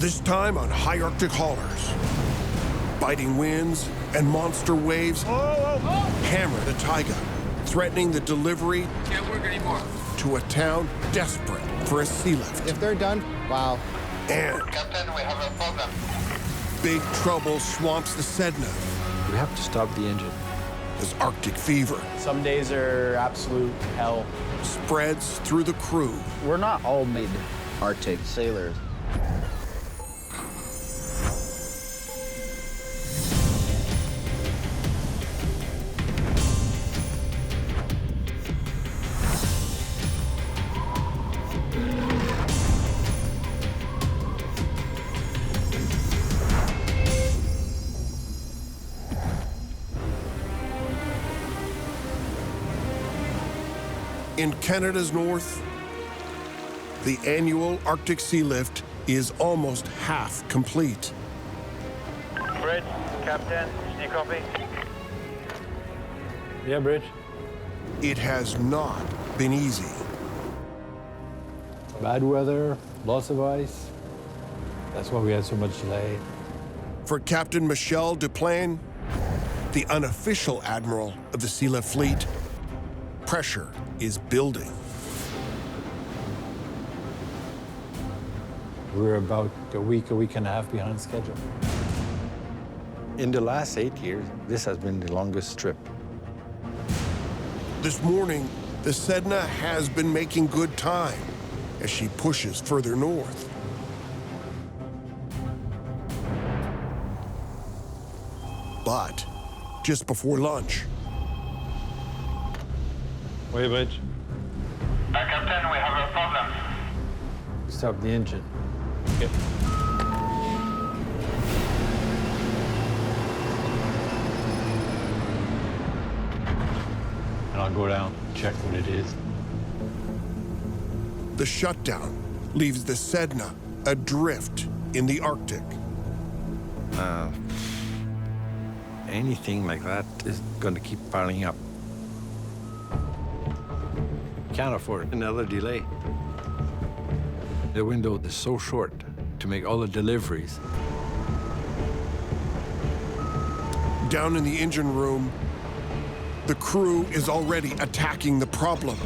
This time on high Arctic haulers. Biting winds and monster waves hammer the taiga, threatening the delivery Can't work anymore. to a town desperate for a sea lift. If they're done, wow. And Captain, we have a problem. big trouble swamps the Sedna We have to stop the engine. as Arctic fever Some days are absolute hell. spreads through the crew. We're not all made Arctic sailors. In Canada's north, the annual Arctic Sea Lift is almost half complete. Bridge, Captain, can you copy? Yeah, Bridge. It has not been easy. Bad weather, lots of ice. That's why we had so much delay. For Captain Michel Duplain, the unofficial admiral of the Sea Lift fleet, pressure is building. We're about a week and a half behind schedule. In the last 8 years, this has been the longest trip. This morning, the Sedna has been making good time as she pushes further north. But just before lunch, Wait, Bridge. Captain, we have a problem. Stop the engine. Okay. And I'll go down, check what it is. the shutdown leaves the Sedna adrift in the Arctic. Anything like that is going to keep piling up. Can't afford another delay. The window is so short to make all the deliveries. Down in the engine room, the crew is already attacking the problem.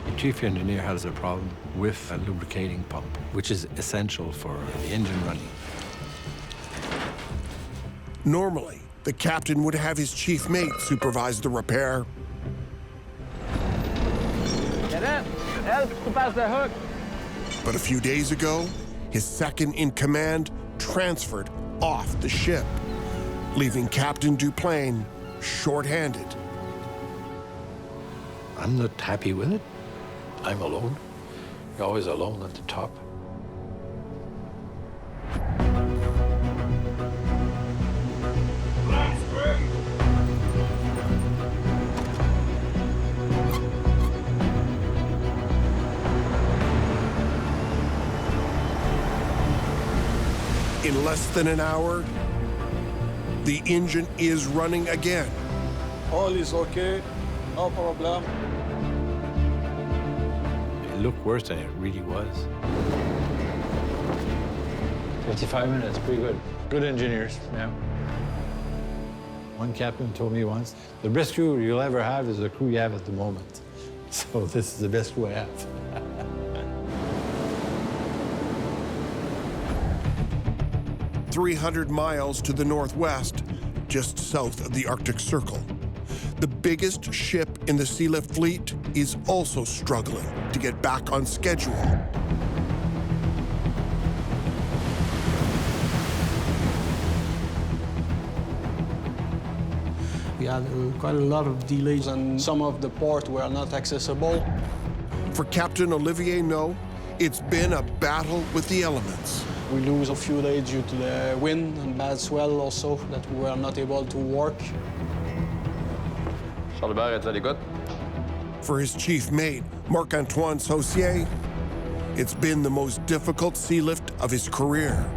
The chief engineer has a problem with a lubricating pump, which is essential for the engine running. Normally, the captain would have his chief mate supervise the repair. Cadet, help to pass the hook. But a few days ago, his second in command transferred off the ship, leaving Captain Duplain short-handed. I'm not happy with it. I'm alone. You're always alone at the top. In less than an hour, the engine is running again. All is okay, no problem. It looked worse than it really was. 55 minutes, pretty good. Good engineers, yeah. One captain told me once, the best crew you'll ever have is the crew you have at the moment. So this is the best crew I have. 300 miles to the northwest, just south of the Arctic Circle. The biggest ship in the Sea Lift fleet is also struggling to get back on schedule. We had quite a lot of delays and some of the port were not accessible. For Captain Olivier No, it's been a battle with the elements. We lose a few days due to the wind and bad swell also that we were not able to work. For his chief mate, Marc-Antoine Saucier, it's been the most difficult sea lift of his career.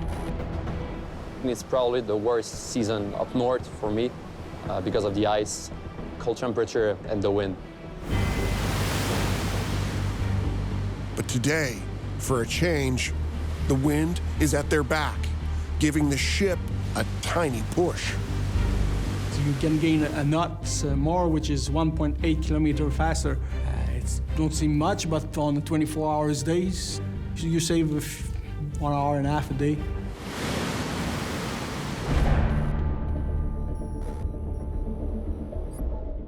It's probably the worst season up north for me because of the ice, cold temperature, and the wind. But Today, for a change, the wind is at their back, giving the ship a tiny push. So you can gain a knot more, which is 1.8 kilometers faster. It don't seem much, but on 24 hours days, you save 1 hour and a half a day.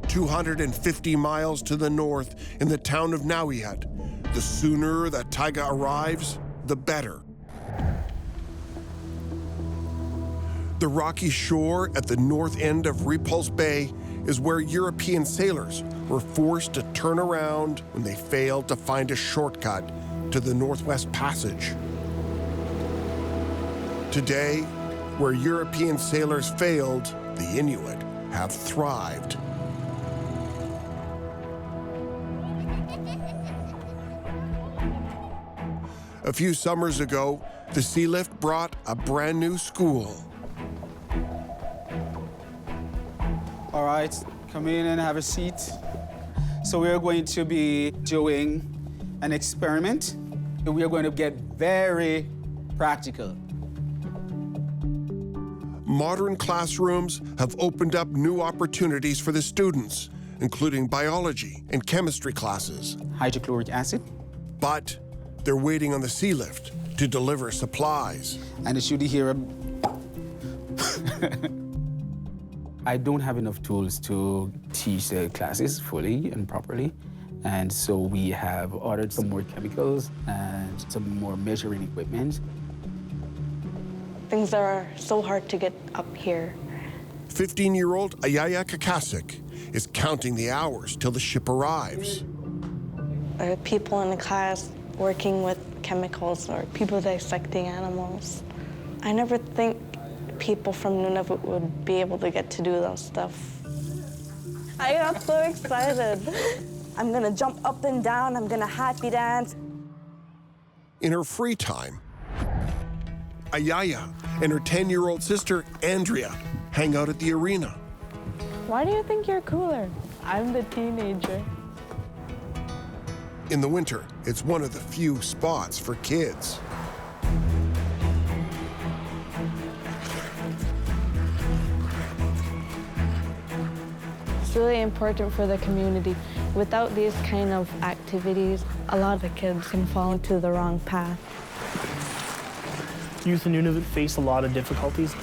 "250 miles to the north in the town of Naujaat. The sooner that Taiga arrives, the better." The rocky shore at the north end of Repulse Bay is where European sailors were forced to turn around when they failed to find a shortcut to the Northwest Passage. Today, where European sailors failed, the Inuit have thrived. A few summers ago, the Sealift brought a brand new school. All right, come in and have a seat. So we are going to be doing an experiment. We are going to get very practical. Modern classrooms have opened up new opportunities for the students, including biology and chemistry classes. Hydrochloric acid. But they're waiting on the Sealift to deliver supplies. And it should hear I don't have enough tools to teach the classes fully and properly. And so we have ordered some more chemicals and some more measuring equipment. Things are so hard to get up here. 15-year-old Ayaya Kakasik is counting the hours till the ship arrives. There are people in the class working with chemicals or people dissecting animals. I never think people from Nunavut would be able to get to do those stuff. I got so excited. I'm gonna jump up and down, I'm gonna happy dance. In her free time, Ayaya and her 10-year-old sister, Andrea, hang out at the arena. Why do you think you're cooler? I'm the teenager. In the winter, it's one of the few spots for kids. It's really important for the community. Without these kind of activities, a lot of kids can fall into the wrong path. Youth in Nunavut face a lot of difficulties.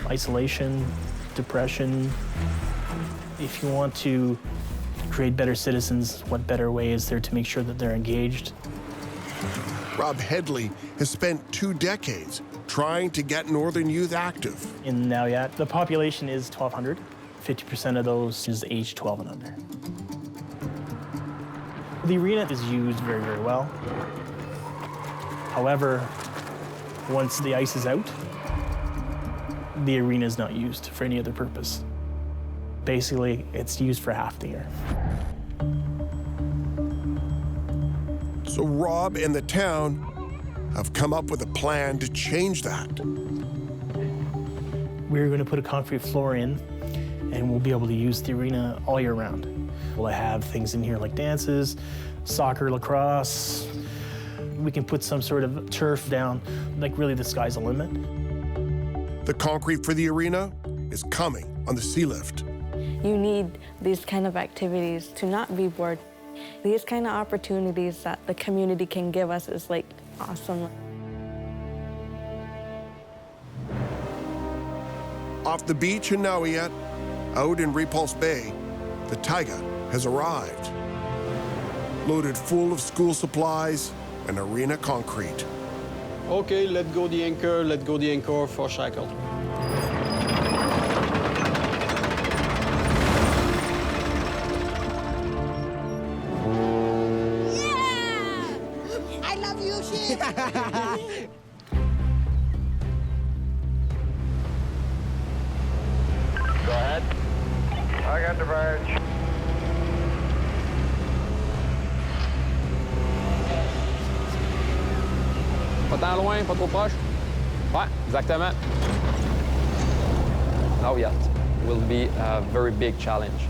Isolation, depression. If you want to create better citizens, what better way is there to make sure that they're engaged? Rob Headley has spent 2 decades trying to get Northern youth active. In Naujaat, the population is 1,200. 50% of those is age 12 and under. The arena is used very, very well. However, once the ice is out, the arena is not used for any other purpose. Basically, it's used for half the year. So Rob and the town have come up with a plan to change that. We're going to put a concrete floor in, and we'll be able to use the arena all year round. We'll have things in here like dances, soccer, lacrosse. We can put some sort of turf down, like really the sky's the limit. The concrete for the arena is coming on the Sealift. You need these kind of activities to not be bored. These kind of opportunities that the community can give us is like awesome. Off the beach in Naujaat, out in Repulse Bay, the Taiga has arrived. Loaded full of school supplies and arena concrete. Okay, let go the anchor for shackle. I love you, shit. Go ahead. I got the barge. Pas tant loin, pas trop proche. Ouais, exactement. Naujaat will be a very big challenge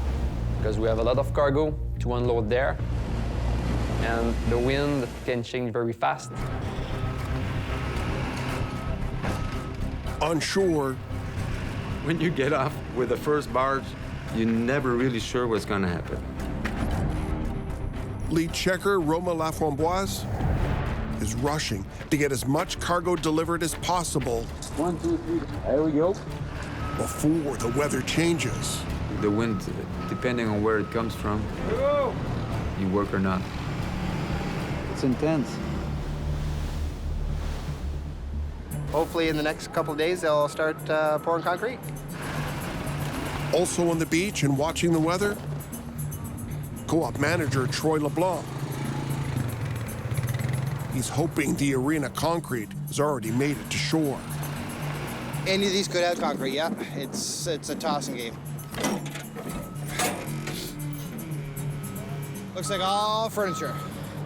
because we have a lot of cargo to unload there. and the wind can change very fast. On shore, When you get off with the first barge, you're never really sure what's going to happen. lead checker Roma Laframboise is rushing to get as much cargo delivered as possible 1, 2, 3. There we go. before the weather changes. The wind, depending on where it comes from, you work or not. It's intense. Hopefully in the next couple of days, they'll start pouring concrete. Also on the beach and watching the weather, co-op manager Troy LeBlanc. He's hoping the arena concrete has already made it to shore. Any of these could have concrete, yeah. It's a tossing game. Looks like all furniture.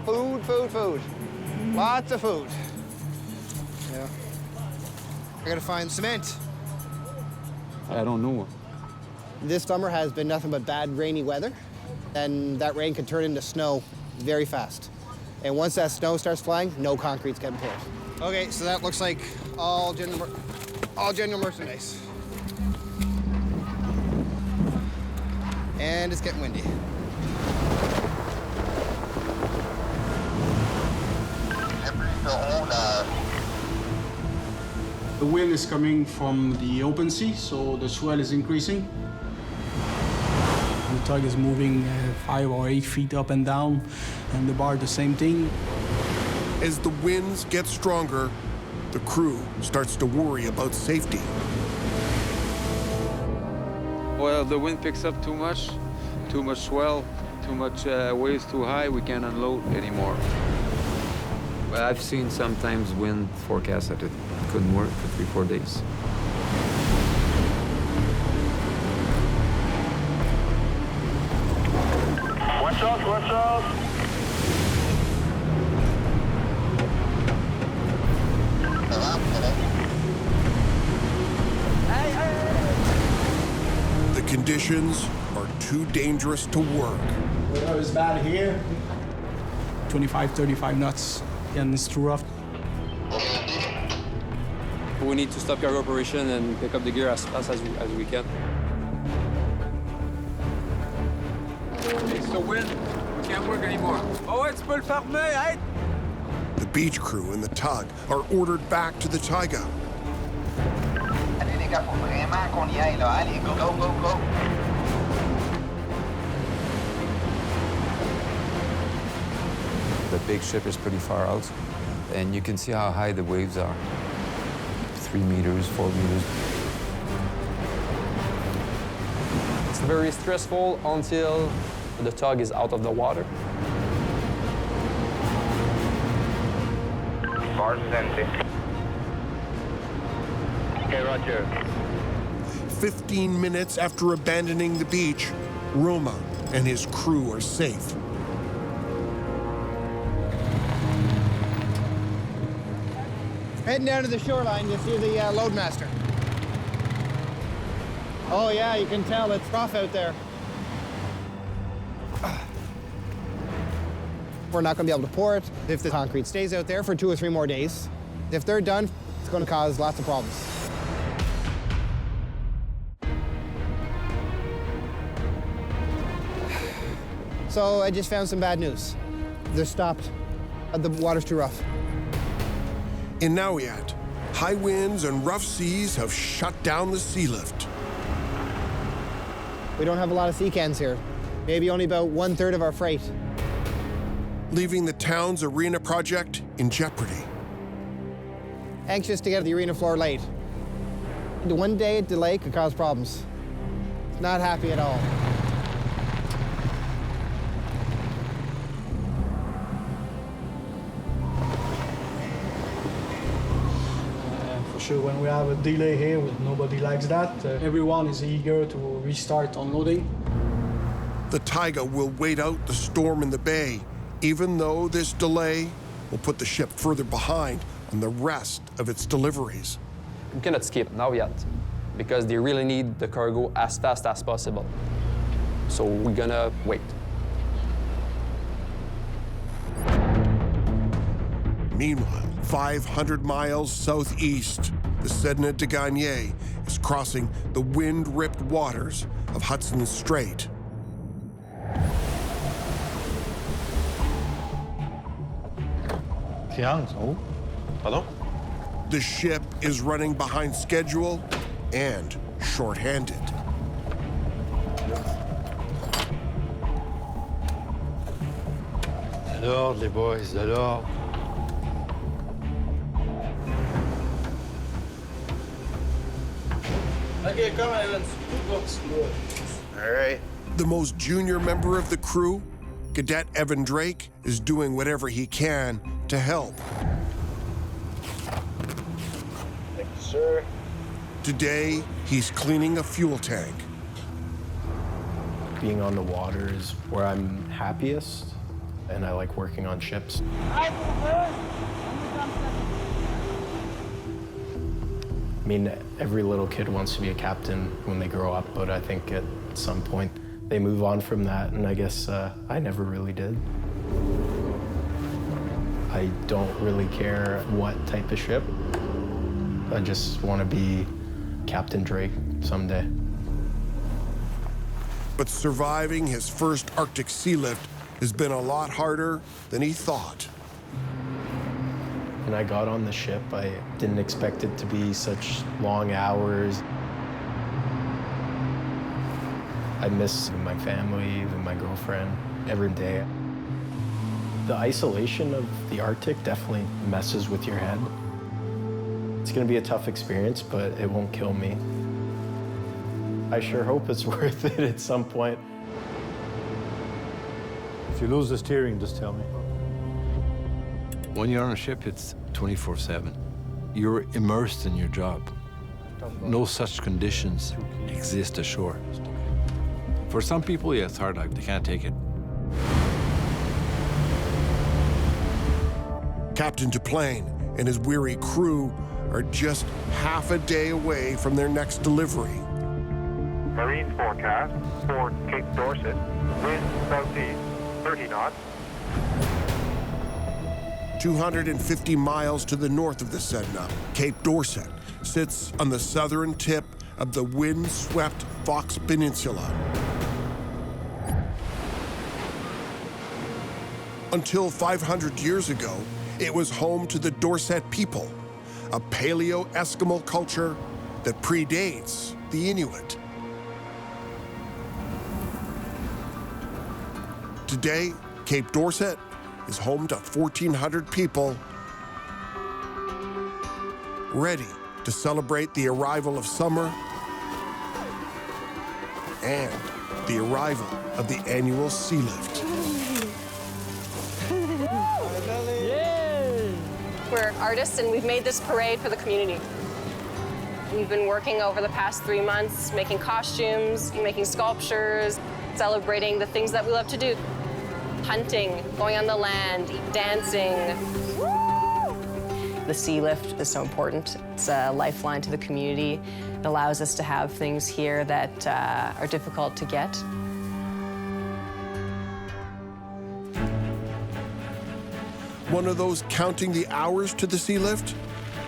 Food, food, food. Lots of food. Yeah. I gotta find cement. I don't know. This summer has been nothing but bad rainy weather, and that rain can turn into snow very fast. And once that snow starts flying, no concrete's getting poured. Okay, so that looks like all general merchandise. And it's getting windy. The wind is coming from the open sea, so the swell is increasing. The tug is moving 5 or 8 feet up and down, and the barge the same thing. As the winds get stronger, the crew starts to worry about safety. Well, the wind picks up too much swell, too much waves too high, we can't unload anymore. Well, I've seen sometimes wind forecasts that it couldn't work for 3-4 days. Watch out, watch out! The conditions are too dangerous to work. Weather is bad here. 25, 35 knots, and it's too rough. We need to stop cargo operation and pick up the gear as fast as we can. It's the wind. We can't work anymore. Oh, it's full fermé, right? The beach crew and the tug are ordered back to the taiga. Allez les gars, faut vraiment qu'on y aille là. Allez, go, go, go, go. The big ship is pretty far out, and you can see how high the waves are. 3 meters, 4 meters. It's very stressful until the tug is out of the water. Barge is empty. Okay, roger. 15 minutes after abandoning the beach, Roma and his crew are safe. Heading down to the shoreline, you see the loadmaster. Oh yeah, you can tell it's rough out there. We're not gonna be able to pour it if the concrete stays out there for 2 or 3 more days. If they're done, it's gonna cause lots of problems. So I just found some bad news. They're stopped. The water's too rough. In Naujaat, high winds and rough seas have shut down the sea lift. We don't have a lot of sea cans here. Maybe only about 1/3 of our freight. Leaving the town's arena project in jeopardy. Anxious to get the arena floor laid. The 1-day delay could cause problems. Not happy at all. For sure, when we have a delay here, nobody likes that. Everyone is eager to restart unloading. The taiga will wait out the storm in the bay, even though this delay will put the ship further behind on the rest of its deliveries. We cannot skip Naujaat because they really need the cargo as fast as possible. So we're gonna wait. Meanwhile, 500 miles southeast, the Sedna de Gagne is crossing the wind-ripped waters of Hudson Strait. Pardon? The ship is running behind schedule and short-handed. De l'ordre, les boys, de l'ordre. Okay, come on, all right. The most junior member of the crew, Cadet Evan Drake, is doing whatever he can to help. Thank you, sir. Today, he's cleaning a fuel tank. Being on the water is where I'm happiest, and I like working on ships. I mean, every little kid wants to be a captain when they grow up, but I think at some point they move on from that, and I guess I never really did. I don't really care what type of ship. I just want to be Captain Drake someday. But surviving his first Arctic sea lift has been a lot harder than he thought. When I got on the ship, I didn't expect it to be such long hours. I miss my family, my girlfriend, every day. The isolation of the Arctic definitely messes with your head. It's gonna be a tough experience, but it won't kill me. I sure hope it's worth it at some point. If you lose the steering, just tell me. When you're on a ship, it's 24/7. You're immersed in your job. No such conditions exist ashore. For some people, yeah, it's hard, like they can't take it. Captain Duplain and his weary crew are just half a day away from their next delivery. Marine forecast for Cape Dorset. Wind southeast, 30 knots. 250 miles to the north of the Sedna, Cape Dorset sits on the southern tip of the wind-swept Fox Peninsula. Until 500 years ago, it was home to the Dorset people, a Paleo-Eskimo culture that predates the Inuit. Today, Cape Dorset is home to 1,400 people ready to celebrate the arrival of summer and the arrival of the annual sea lift. We're artists and we've made this parade for the community. We've been working over the past 3 months, making costumes, making sculptures, celebrating the things that we love to do. Hunting, going on the land, dancing. The sea lift is so important. It's a lifeline to the community. It allows us to have things here that are difficult to get. One of those counting the hours to the sea lift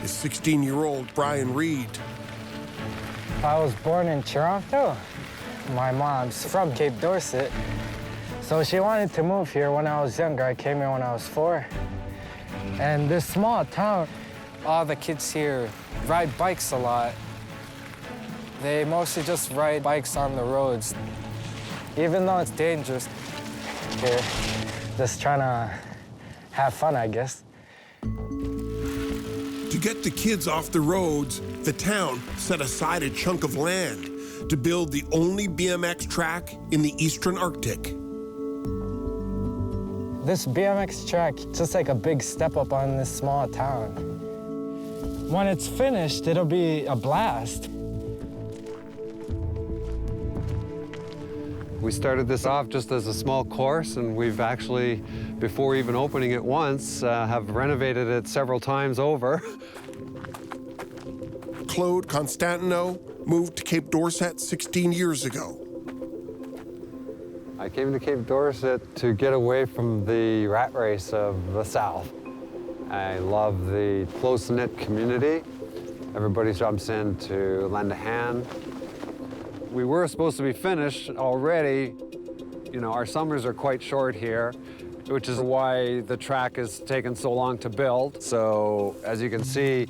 is 16-year-old Brian Reed. I was born in Toronto. My mom's from Cape Dorset. So she wanted to move here when I was younger. I came here when I was 4. And this small town, all the kids here ride bikes a lot. They mostly just ride bikes on the roads. Even though it's dangerous here, just trying to have fun, I guess. To get the kids off the roads, the town set aside a chunk of land to build the only BMX track in the Eastern Arctic. This BMX track is just like a big step up on this small town. When it's finished, it'll be a blast. We started this off just as a small course, and we've actually, before even opening it once, have renovated it several times over. Claude Constantino moved to Cape Dorset 16 years ago. I came to Cape Dorset to get away from the rat race of the South. I love the close-knit community. Everybody jumps in to lend a hand. We were supposed to be finished already. You know, our summers are quite short here, which is why the track has taken so long to build. So as you can see,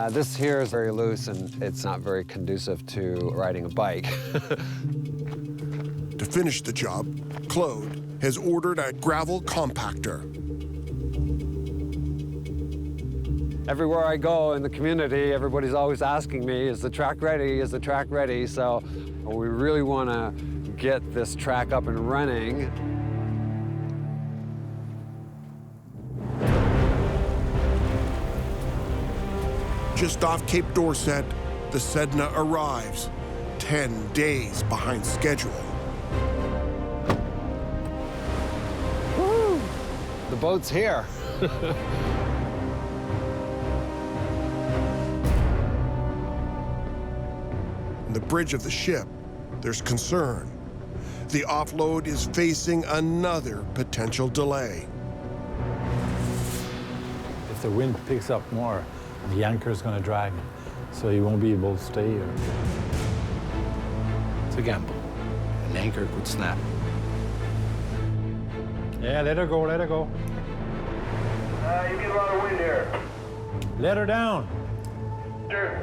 this here is very loose and it's not very conducive to riding a bike. To finish the job, Claude has ordered a gravel compactor. Everywhere I go in the community, everybody's always asking me, is the track ready? Is the track ready? So we really want to get this track up and running. Just off Cape Dorset, the Sedna arrives, 10 days behind schedule. Woo! The boat's here. On the bridge of the ship, there's concern. The offload is facing another potential delay. If the wind picks up more, the anchor is going to drag, so you won't be able to stay here. It's a gamble. An anchor could snap. Yeah, let her go, let her go. You get a lot of wind here. Let her down. Sure.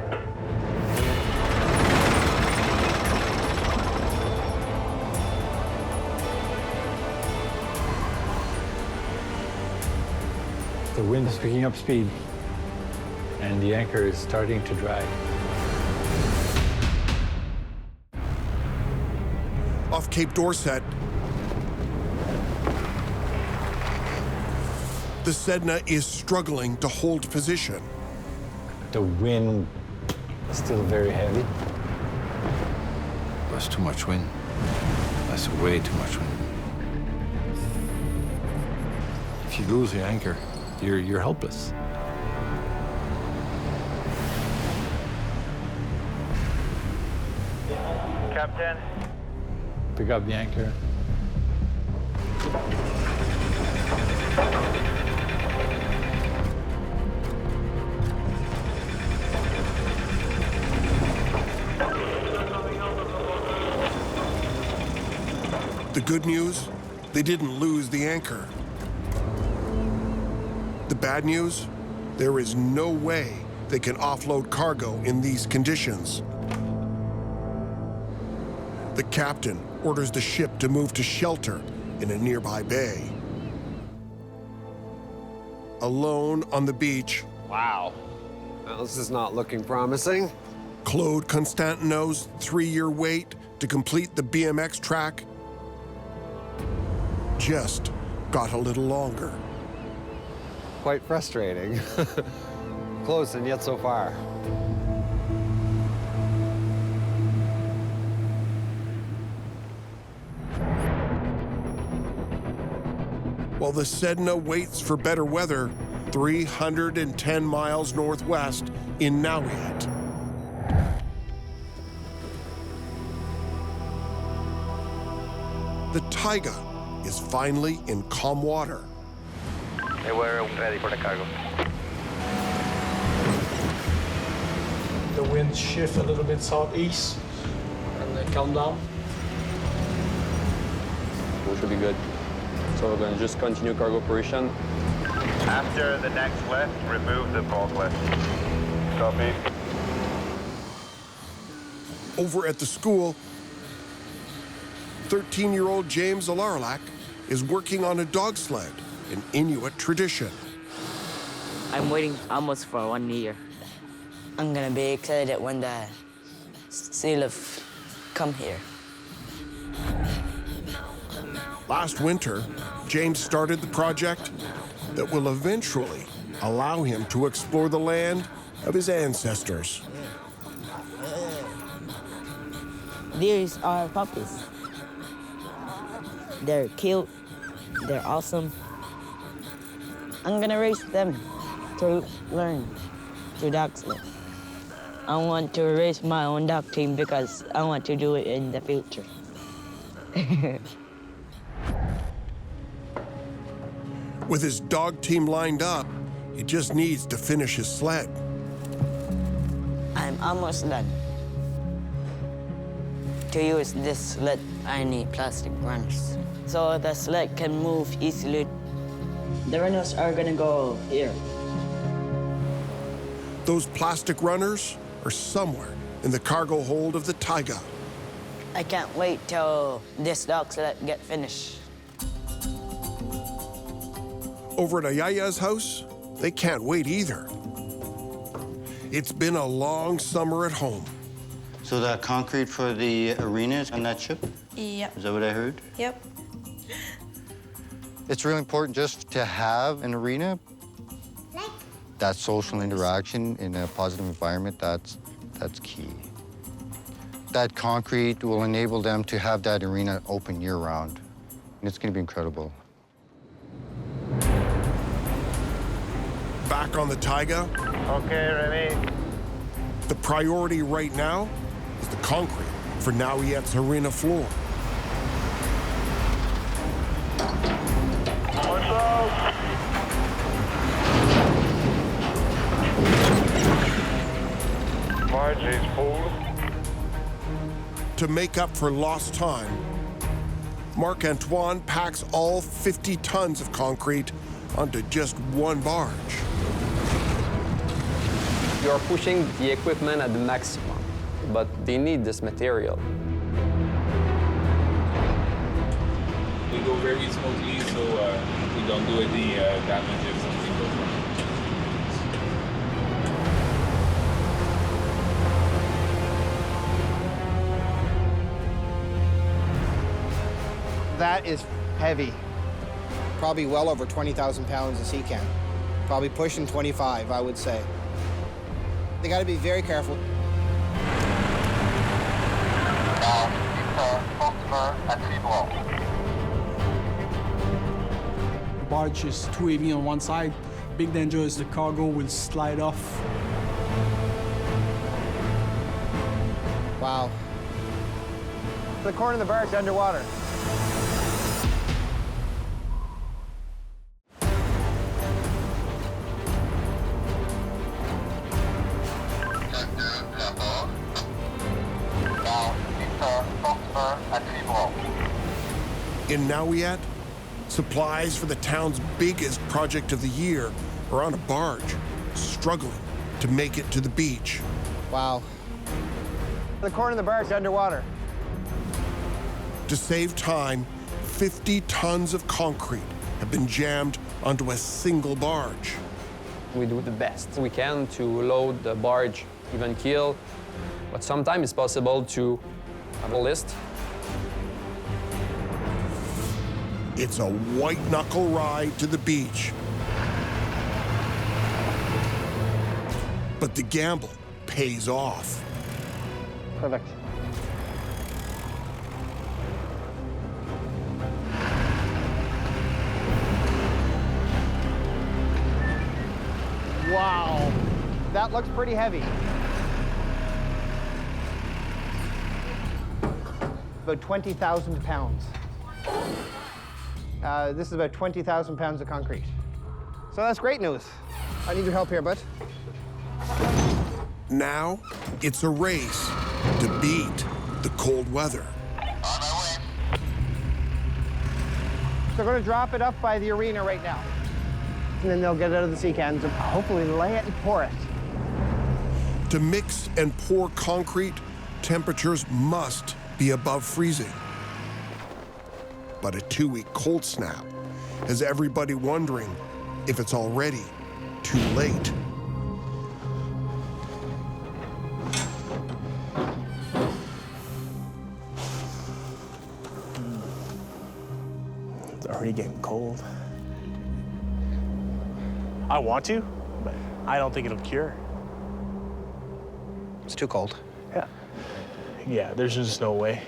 The wind is picking up speed, and the anchor is starting to drag. Off Cape Dorset, the Sedna is struggling to hold position. The wind is still very heavy. That's too much wind. That's way too much wind. If you lose the anchor, you're helpless. Captain. Pick up the anchor. The good news, they didn't lose the anchor. The bad news, there is no way they can offload cargo in these conditions. The captain orders the ship to move to shelter in a nearby bay. Alone on the beach. Wow. Well, this is not looking promising. Claude Constantino's 3-year wait to complete the BMX track just got a little longer. Quite frustrating. Close and yet so far. While the Sedna waits for better weather, 310 miles northwest in Naujaat. The Taiga is finally in calm water. Hey, we're ready for the cargo. The wind shift a little bit southeast and then calm down. We should be good. So we're going to just continue cargo operation. After the next lift, remove the forklift. Copy. Over at the school, 13-year-old James Alarlak is working on a dog sled, an Inuit tradition. I'm waiting almost for 1 year. I'm gonna be excited when the sailors come here. Last winter, James started the project that will eventually allow him to explore the land of his ancestors. These are puppies. They're cute, they're awesome. I'm gonna raise them to learn to dog sled. I want to raise my own dog team because I want to do it in the future. With his dog team lined up, He just needs to finish his sled. I'm almost done. To use this sled, I need plastic runners, so the sled can move easily. The runners are gonna go here. Those plastic runners are somewhere in the cargo hold of the Taiga. I can't wait till this dog sled get finished. Over at Ayaya's house, they can't wait either. It's been a long summer at home. So that concrete for the arenas on that ship? Yep. Is that what I heard? Yep. It's really important just to have an arena. That social interaction in a positive environment, that's key. That concrete will enable them to have that arena open year-round. And it's going to be incredible. Back on the Taiga, Okay, ready. the priority right now is the concrete for Naujaat's arena floor. What's up? Barge is full. To make up for lost time, Marc-Antoine packs all 50 tons of concrete onto just one barge. You're pushing the equipment at the maximum, but they need this material. We go very smoothly, so we don't do any damage if something goes wrong. That is heavy. Probably well over 20,000 pounds of sea can. Probably pushing 25, I would say. They got to be very careful. Barge is too heavy on one side. Big danger is the cargo will slide off. Wow. The corner of the barge underwater. In Naujaat, supplies for the town's biggest project of the year are on a barge, struggling to make it to the beach. Wow. The corner of the barge underwater. To save time, 50 tons of concrete have been jammed onto a single barge. We do the best we can to load the barge, even keel, but sometimes it's possible to have a list. It's a white-knuckle ride to the beach. But the gamble pays off. Perfect. Wow, that looks pretty heavy. About 20,000 pounds. This is about 20,000 pounds of concrete. So that's great news. I need your help here, bud. Now, it's a race to beat the cold weather. They're going to drop it up by the arena right now. And then they'll get it out of the sea cans and hopefully lay it and pour it. To mix and pour concrete, temperatures must be above freezing. But a 2-week cold snap has everybody wondering if it's already too late. It's already getting cold. I want to, but I don't think it'll cure. It's too cold. Yeah. Yeah, there's just no way.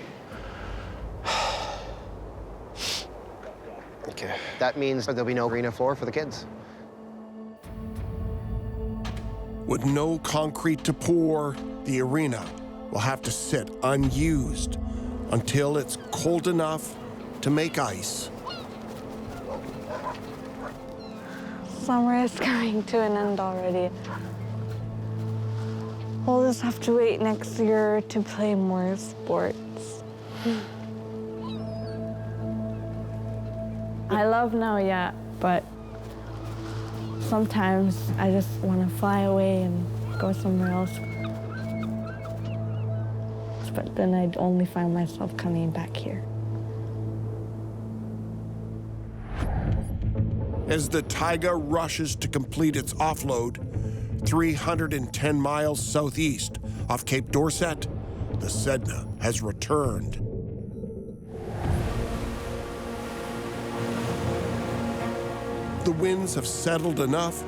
Okay. That means there'll be no arena floor for the kids. With no concrete to pour, the arena will have to sit unused until it's cold enough to make ice. Summer is coming to an end already. We'll just have to wait next year to play more sports. I love Naujaat, but sometimes I just want to fly away and go somewhere else. But then I'd only find myself coming back here. As the Taiga rushes to complete its offload, 310 miles southeast off Cape Dorset, the Sedna has returned. The winds have settled enough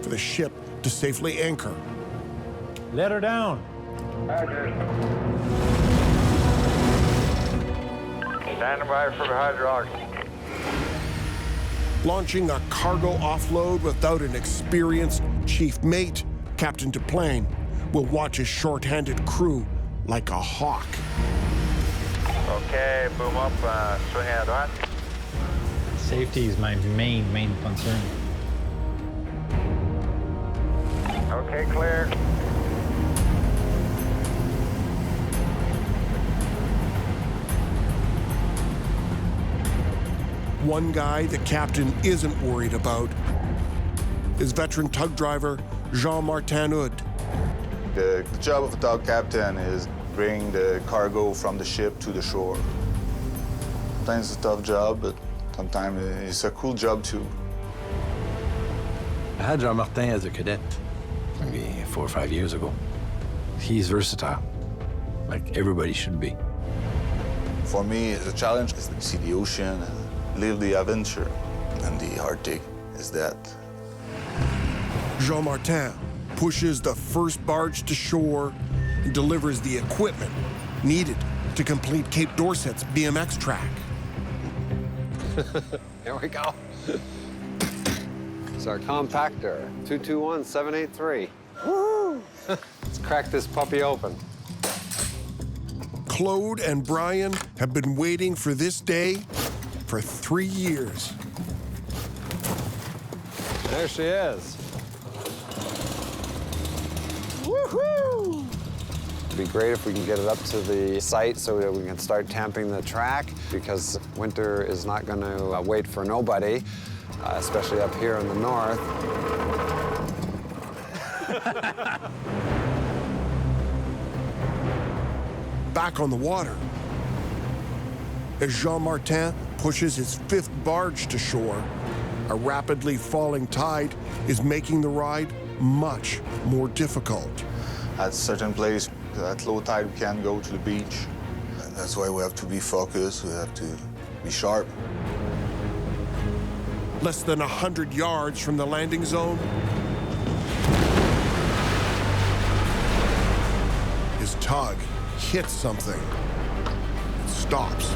for the ship to safely anchor. Let her down. Standing by for the hydraulics. Launching a cargo offload without an experienced chief mate, Captain Duplain will watch his short-handed crew like a hawk. Okay, boom up, swing at that. Safety is my main concern. Okay, clear. One guy the captain isn't worried about is veteran tug driver Jean-Martin Hood. The job of a tug captain is bring the cargo from the ship to the shore. Sometimes it's a tough job, but sometimes it's a cool job too. I had Jean-Martin as a cadet maybe 4 or 5 years ago. He's versatile, like everybody should be. For me, the challenge is to see the ocean, live the adventure, and the Arctic is that. Jean-Martin pushes the first barge to shore and delivers the equipment needed to complete Cape Dorset's BMX track. Here we go. It's our compactor, 221783. Woo! Let's crack this puppy open. Claude and Brian have been waiting for this day for 3 years. There she is. Woohoo! It'd be great if we can get it up to the site so that we can start tamping the track, because winter is not going to wait for nobody, especially up here in the north. Back on the water, as Jean-Martin pushes his 5th barge to shore, a rapidly falling tide is making the ride much more difficult. At certain place, at low tide, we can't go to the beach. And that's why we have to be focused, we have to be sharp. Less than 100 yards from the landing zone, his tug hits something. It stops.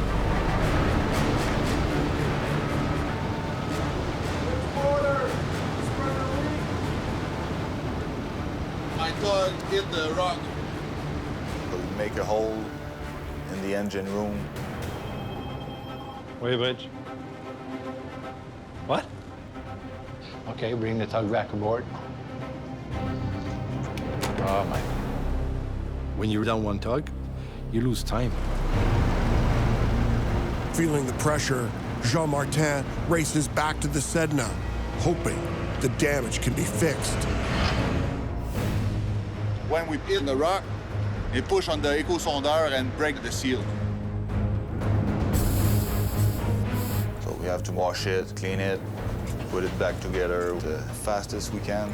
My tug hit the rock. We make a hole in the engine room. Wait, Butch. What? Okay, bring the tug back aboard. Oh, my. When you're down one tug, you lose time. Feeling the pressure, Jean-Martin races back to the Sedna, hoping the damage can be fixed. When we hit the rock, we push on the eco-sondeur and break the seal. So we have to wash it, clean it, put it back together the fastest we can.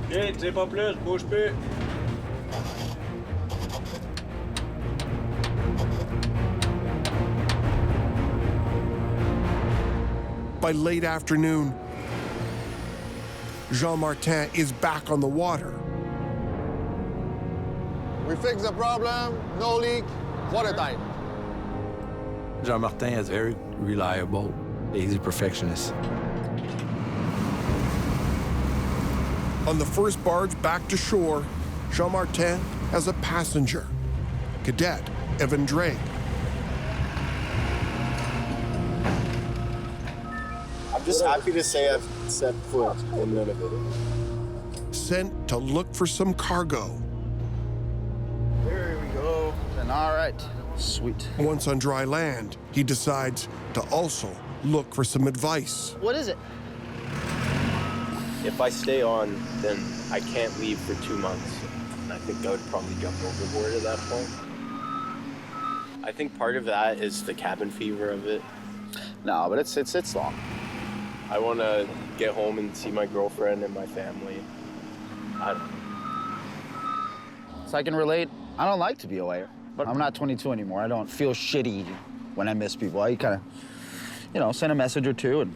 Viens, dis pas plus, bouge plus. By late afternoon, Jean-Martin is back on the water. We fix the problem, no leak, watertight. Jean-Martin is very reliable. He's a perfectionist. On the first barge back to shore, Jean-Martin has a passenger, Cadet Evan Drake. I'm just happy to say I've set foot in Nunavut. Sent to look for some cargo. There we go. And all right, sweet. Once on dry land, he decides to also look for some advice. What is it? If I stay on, then I can't leave for 2 months. And I think I would probably jump overboard at that point. I think part of that is the cabin fever of it. No, but it's long. I want to get home and see my girlfriend and my family. I don't know. So I can relate. I don't like to be away, but I'm not 22 anymore. I don't feel shitty when I miss people. I kind of, you know, send a message or two and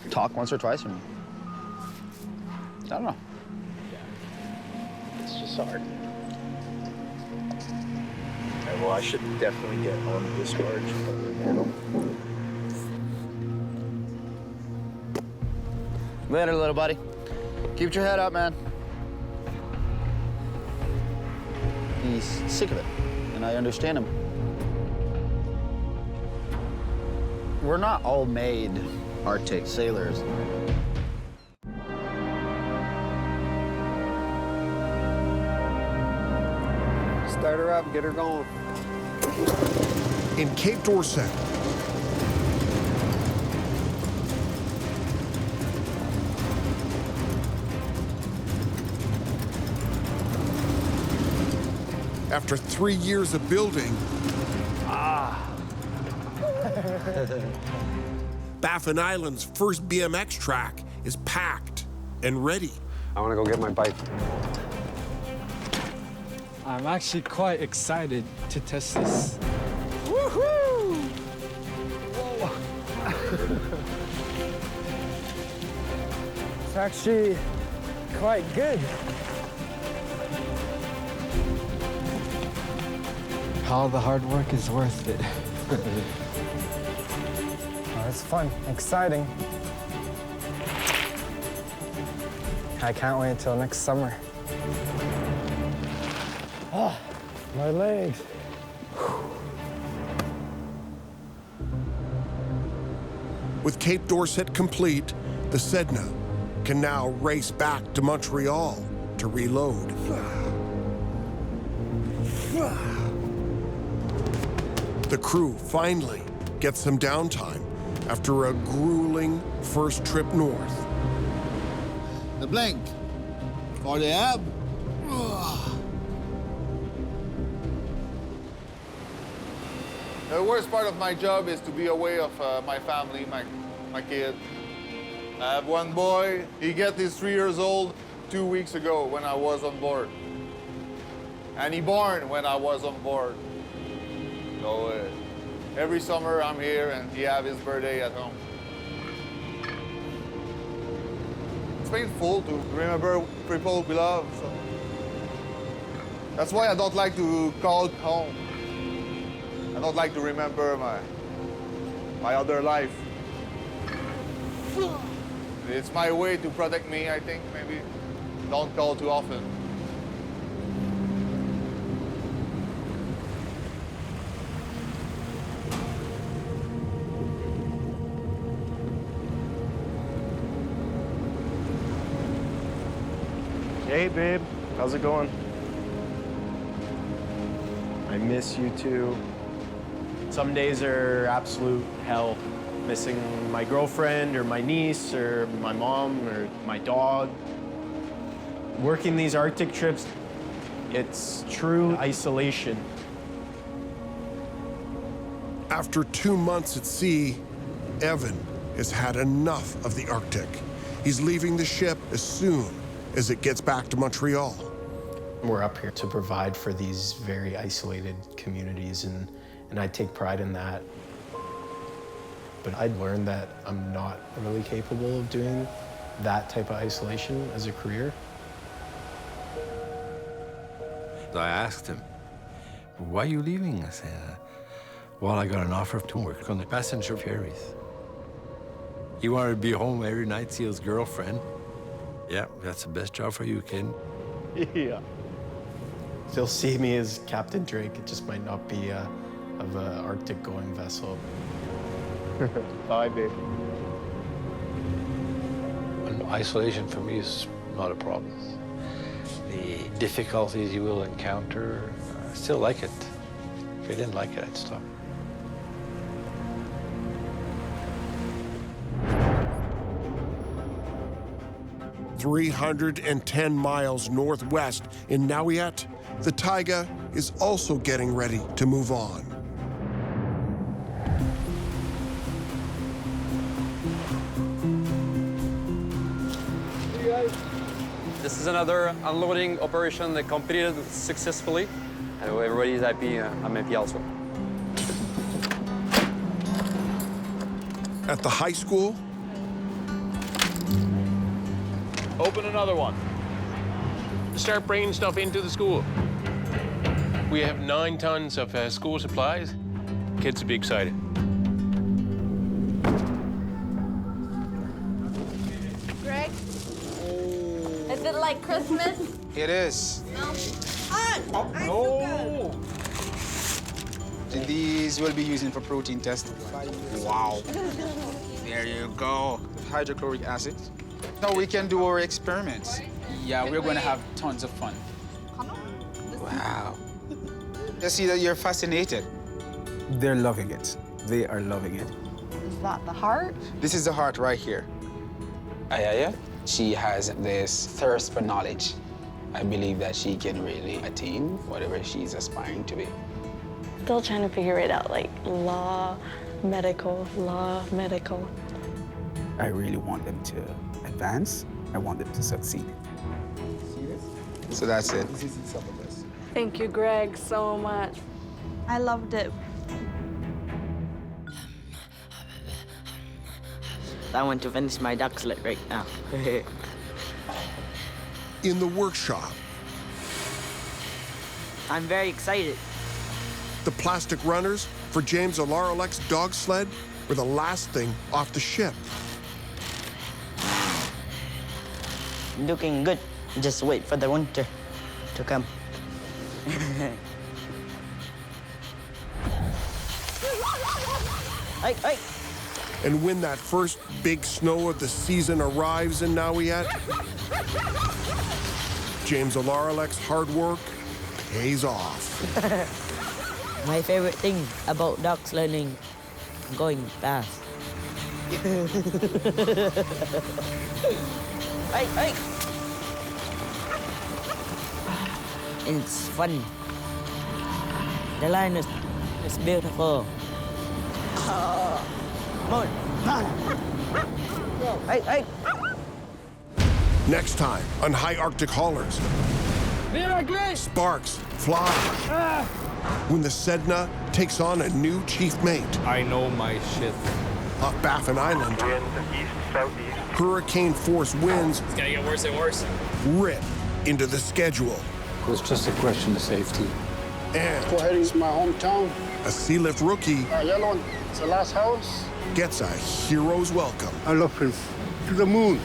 talk once or twice. And I don't know. It's just hard. Okay, well, I should definitely get on this barge. Later, little buddy. Keep your head up, man. He's sick of it, and I understand him. We're not all made Arctic sailors. Start her up, get her going. In Cape Dorset, after 3 years of building, Baffin Island's first BMX track is packed and ready. I want to go get my bike. I'm actually quite excited to test this. Woohoo! It's actually quite good. All the hard work is worth it. Oh, it's fun, exciting. I can't wait until next summer. Oh, my legs. With Cape Dorset complete, the Sedna can now race back to Montreal to reload. The crew finally gets some downtime after a grueling first trip north. The blink. For the ab. The worst part of my job is to be away of my family, my kid. I have one boy. He got his 3 years old 2 weeks ago when I was on board. And he born when I was on board. So every summer I'm here and he have his birthday at home. It's painful to remember people we love. So. That's why I don't like to call home. I don't like to remember my other life. It's my way to protect me, I think, maybe. Don't call too often. Hey, babe. How's it going? I miss you too. Some days are absolute hell. Missing my girlfriend or my niece or my mom or my dog. Working these Arctic trips, it's true isolation. After 2 months at sea, Evan has had enough of the Arctic. He's leaving the ship as soon as it gets back to Montreal. We're up here to provide for these very isolated communities, and I take pride in that. But I'd learned that I'm not really capable of doing that type of isolation as a career. I asked him, why are you leaving? I said, well, I got an offer to work on the passenger ferries. He wanted to be home every night, see his girlfriend. Yeah, that's the best job for you, kid. Yeah. They'll see me as Captain Drake. It just might not be of an Arctic going vessel. Bye, babe. isolation for me is not a problem. The difficulties you will encounter, I still like it. If I didn't like it, I'd stop. "310 miles northwest in Naujaat, the taiga is also getting ready to move on. This is another unloading operation that completed successfully. I know everybody's happy. I'm happy also. At the high school, Open another one. Start bringing stuff into the school. We have 9 tons of school supplies. Kids will be excited. Greg? Is it like Christmas? It is. No. These will be using for protein testing. Wow. There you go. Hydrochloric acid. Now we can do our experiments. Yeah, we're going to have tons of fun. Wow. I see that you're fascinated. They're loving it. They are loving it. Is that the heart? This is the heart right here. Ayaya, she has this thirst for knowledge. I believe that she can really attain whatever she's aspiring to be. Still trying to figure it out, like law, medical. I really want them to advance. I want them to succeed. So that's it. Thank you, Greg, so much. I loved it. I want to finish my duck sled right now. in the workshop, I'm very excited. the plastic runners for James Alarilek's dog sled were the last thing off the ship. Looking good. Just wait for the winter to come. Hey. And when that first big snow of the season arrives in Naujaat, James Alarilek's hard work pays off. My favorite thing about dog sledding, going fast. Hey. It's fun. The line is beautiful. Come on. Hey. Next time on High Arctic Haulers, sparks fly when the Sedna takes on a new chief mate. I know my shit. Off Baffin Island, Wind east-southeast. hurricane-force winds It's gonna get worse and worse. rip into the schedule. It's just a question of safety. And Coheed is my hometown. a sea lift rookie Yellow, it's the last house. gets a hero's welcome. I love him. To the moon.